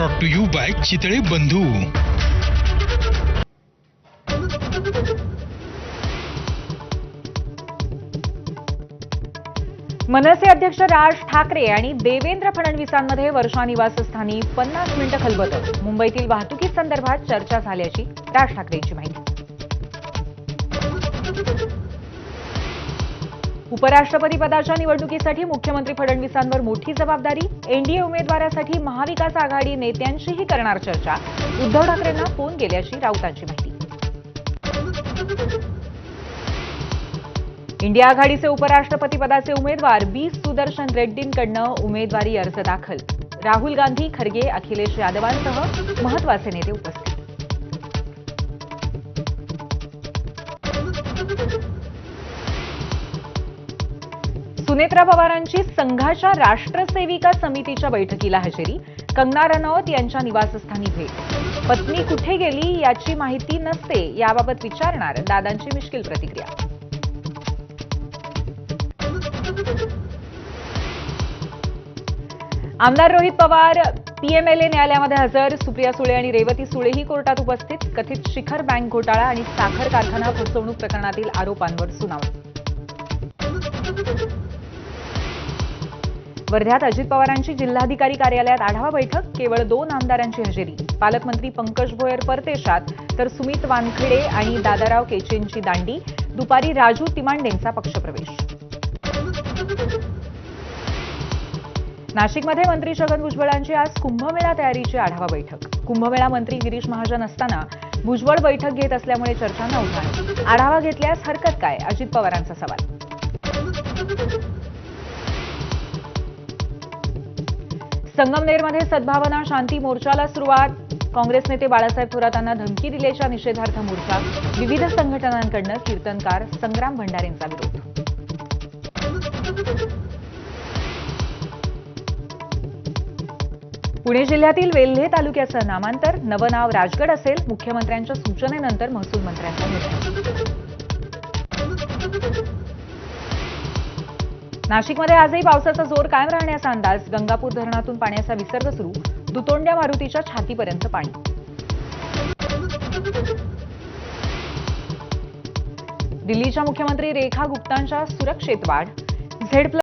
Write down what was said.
Brought to you by Chitale Bandhu. Manase अध्यक्ष राज ठाकरे आणि देवेंद्र फडणवीसांमध्ये वर्षा निवासस्थानी 50 मिनिटं खलबतं। मुंबईतील वाहतुकीसंदर्भात चर्चा झाल्याची राज ठाकरेंची माहिती। उपराष्ट्रपती पदाच्या निवडणुकीसाठी मुख्यमंत्री फडणवीसांवर मोठी जबाबदारी। एनडीए उमेदवारासाठी महाविकास आघाडी नेत्यांशीही करणार चर्चा। उद्धव ठाकरेंना फोन केल्याची राऊतांची माहिती। इंडिया आघाडीचे उपराष्ट्रपती पदाचे उमेदवार बी सुदर्शन रेड्डींकडनं उमेदवारी अर्ज दाखल। राहुल गांधी, खरगे, अखिलेश यादवांसह महत्वाचे नेते उपस्थित। सुनेत्रा पवारांची संघाच्या राष्ट्रसेविका समितीच्या बैठकीला हजेरी। कंगना रनौत यांच्या निवासस्थानी भेट। पत्नी कुठे गेली याची माहिती नसते, याबाबत विचारणार, दादांची मिश्किल प्रतिक्रिया। आमदार रोहित पवार पीएमएलए न्यायालयामध्ये हजर। सुप्रिया सुळे आणि रेवती सुळेही कोर्टात उपस्थित। कथित शिखर बँक घोटाळा आणि साखर कारखाना फसवणूक प्रकरणातील आरोपांवर सुनावणी। वर्ध्यात अजित पवारांची जिल्हाधिकारी कार्यालयात आढावा बैठक। केवळ 2 आमदारांची हजेरी। पालकमंत्री पंकज भोयर परदेशात, तर सुमित वानखेडे आणि दादाराव केचेंची दांडी। दुपारी राजू तिमांडेंचा पक्षप्रवेश। नाशिकमध्ये मंत्री छगन भुजबळांची आज कुंभमेळा तयारीची आढावा बैठक। कुंभमेळा मंत्री गिरीश महाजन असताना भुजबळ बैठक घेत असल्यामुळे चर्चांना उधाण। आढावा घेतल्यास हरकत काय, अजित पवारांचा सवाल। संगमनेरमध्ये सद्भावना शांती मोर्चाला सुरुवात। काँग्रेस नेते बाळासाहेब थोरातांना धमकी दिल्याच्या निषेधार्थ मोर्चा। विविध संघटनांकडून कीर्तनकार संग्राम भंडारेंचा विरोध। पुणे जिल्ह्यातील वेल्हे तालुक्याचं नामांतर। नवं नाव राजगड असेल। मुख्यमंत्र्यांच्या सूचनेनंतर महसूल मंत्र्यांचा निर्णय। नाशिकमध्ये आजही पावसाचा जोर कायम राहण्याचा अंदाज। गंगापूर धरणातून पाण्याचा विसर्ग सुरू। दुतोंड्या मारुतीच्या छातीपर्यंत पाणी। दिल्लीच्या मुख्यमंत्री रेखा गुप्तांच्या सुरक्षेत वाढ। झेड